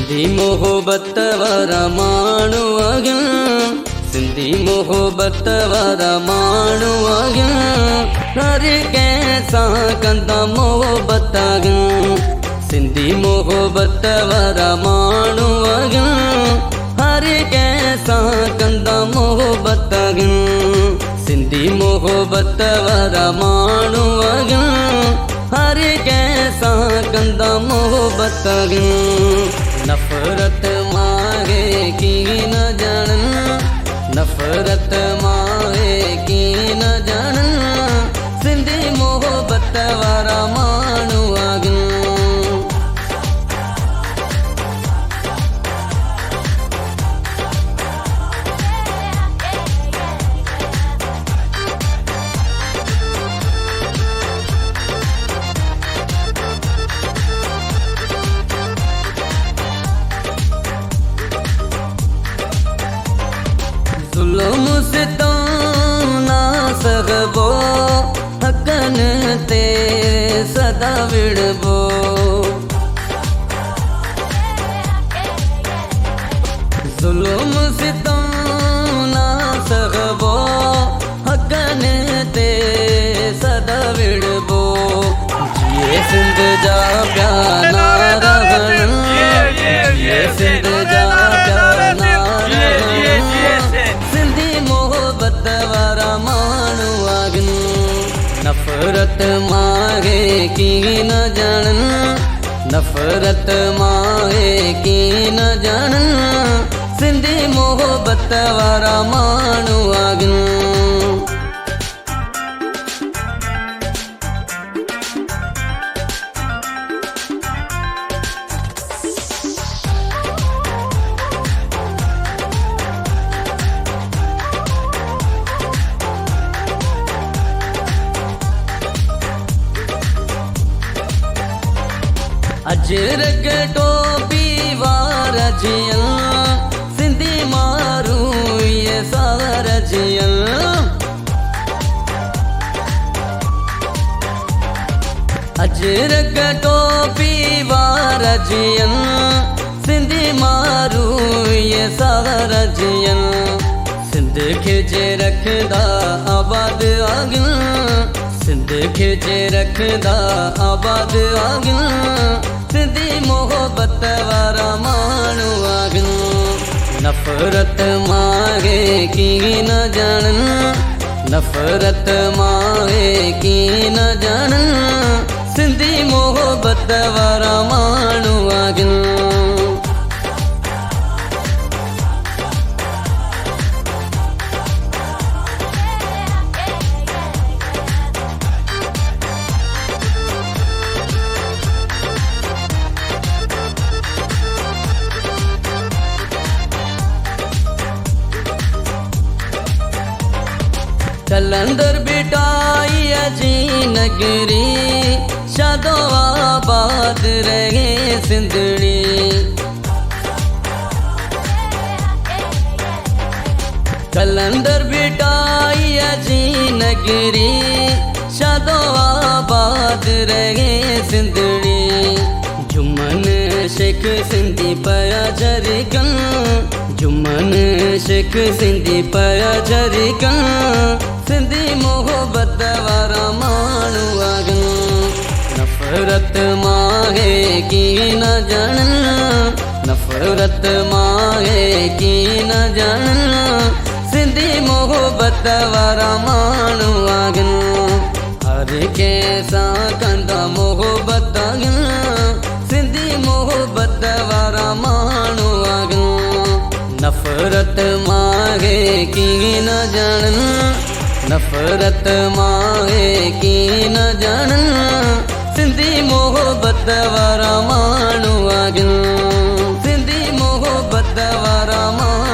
सिंधी मोहब्बत वारा माण्हू आया, सिंधी मोहब्बत वारा माण्हू आया, हर कंहिंसां कंदा मोहब्बत आया। सिंधी मोहब्बत वारा माण्हू आया, हर कंहिंसां कंदा मोहब्बत आया। सिंधी मोहब्बत वारा माण्हू आया, हर कंहिंसां कंदा मोहब्बत आया। नफ़रत मारे की न ॼाणन, नफ़रत मारे की न ॼाणन, सिंधी मोहब्बत वारा माण्हू आया। ज़ुल्म सितम ना सघबो, हक़न ते सदा विड़बो। ज़ुल्म सितम ना सघबो, हक़न ते सदा विड़बो। जिए सिंध जा प्यारा रहन, जिए सिंध जा प्यारा रहन, सिंधी मोहब्बत वारा माण्हू आया। नफ़रत मारे की न ॼाणन, नफ़रत मारे की न ॼाणन, सिंधी मोहब्बत वारा माण्हू आया। अजरक टोपी वारा जियल, सिंधी मारू ये सारा जियल। अजरक टोपी वारा जियल, सिंधी मारू ये सारा जियल। सिंध खे जे रखदा आबाद आगिन, सिंध खे जे रखदा आबाद आगिन, सिंधी मोहब्बत वारा माण्हू आया। नफ़रत मारे की न ॼाणन, नफ़रत मारे की न ॼाणन, सिंधी मोहब्बत वारा माण्हू आया। कलंदर बिटाई अजी नगरी, शादो आबाद रहे सिंधड़ी। कलंदर बिटाई अजी नगरी, शादो आबाद रहे सिंधड़ी। जुमन शेख सिंधी पया झरकन, जुमन शेख सिंधी पया झरकन, सिंधी मोहब्बत वारा माण्हू आया। नफ़रत मारे की न ॼाणन, नफ़रत मारे की न ॼाणन, सिंधी मोहब्बत वारा माण्हू आया। हर कंहिंसां कंदा मोहब्बत आया, सिंधी मोहब्बत वारा माण्हू आया। नफ़रत मारे की न ॼाणन, नफ़रत मारे की न ॼाणन, सिंधी मोहब्बत वारा माण्हू आया। सिंधी मोहब्बत वारा माण्हू